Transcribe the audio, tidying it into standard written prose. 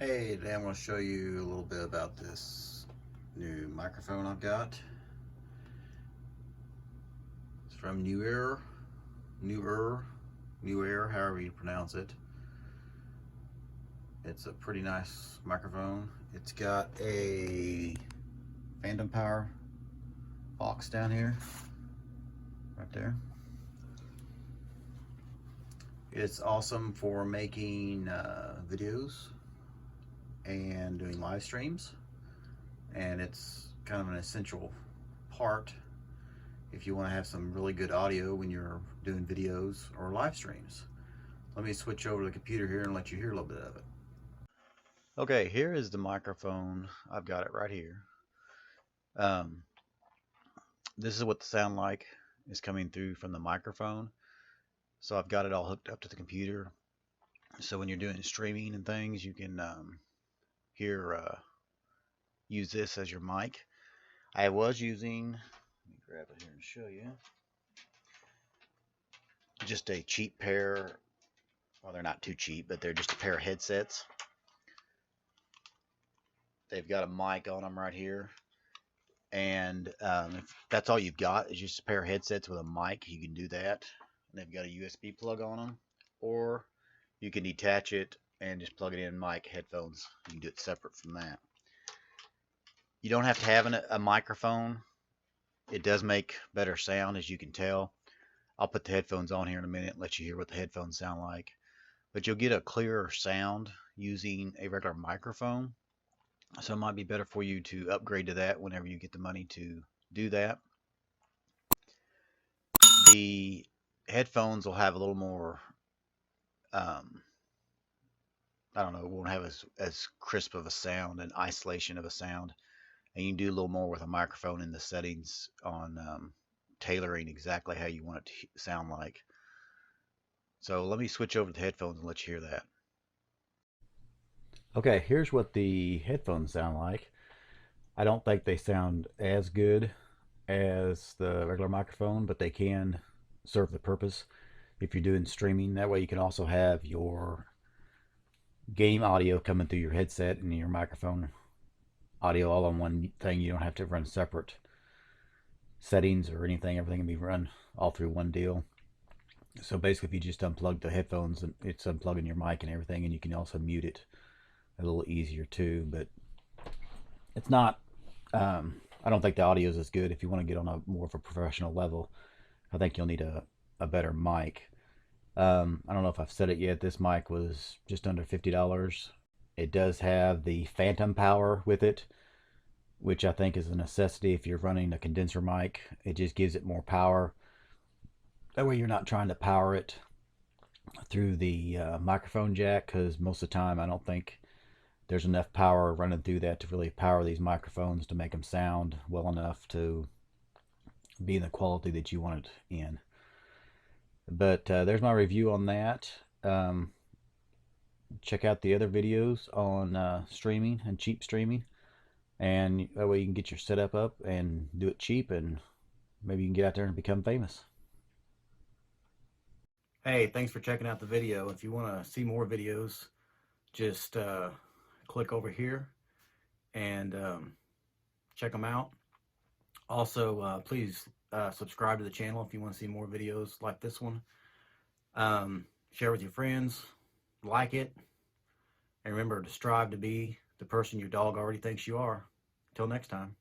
Hey, today I'm going to show you a little bit about this new microphone I've got. It's from Neewer, however you pronounce it. It's a pretty nice microphone. It's got a phantom power box down here, right there. It's awesome for making videos and doing live streams, and it's kind of an essential part if you want to have some really good audio when you're doing videos or live streams. Let me switch over to the computer here and let you hear a little bit of it. Okay, here is the microphone. I've got it right here. This is what the sound like is coming through from the microphone. So I've got it all hooked up to the computer. So when you're doing streaming and things, you can use this as your mic. I was using, let me grab it here and show you, just a cheap pair. Well, they're not too cheap, but they're just a pair of headsets. They've got a mic on them right here, and if that's all you've got is just a pair of headsets with a mic, you can do that. And they've got a USB plug on them, or you can detach it and just plug it in mic headphones. You can do it separate from that. You don't have to have a microphone. It does make better sound, as you can tell. I'll put the headphones on here in a minute and let you hear what the headphones sound like. But you'll get a clearer sound using a regular microphone. So it might be better for you to upgrade to that whenever you get the money to do that. The headphones will have a little more, I don't know, it won't have as crisp of a sound and isolation of a sound. And you can do a little more with a microphone in the settings on tailoring exactly how you want it to sound like. So let me switch over to the headphones and let you hear that. Okay, here's what the headphones sound like. I don't think they sound as good as the regular microphone, but they can serve the purpose if you're doing streaming. That way you can also have your game audio coming through your headset and your microphone audio all on one thing. You don't have to run separate settings or anything. Everything can be run all through one deal. So basically, if you just unplug the headphones, and it's unplugging your mic and everything, and you can also mute it a little easier too. But it's not, I don't think the audio is as good. If you want to get on a more of a professional level, I think you'll need a better mic. I don't know if I've said it yet. This mic was just under $50. It does have the phantom power with it, which I think is a necessity if you're running a condenser mic. It just gives it more power. That way you're not trying to power it through the microphone jack, because most of the time I don't think there's enough power running through that to really power these microphones to make them sound well enough to be in the quality that you want it in. But there's my review on that. Check out the other videos on streaming and cheap streaming, and that way you can get your setup up and do it cheap, and maybe you can get out there and become famous. Hey, thanks for checking out the video. If you want to see more videos, just click over here and check them out. Also, please subscribe to the channel if you want to see more videos like this one. Share with your friends, like it, and remember to strive to be the person your dog already thinks you are. Until next time.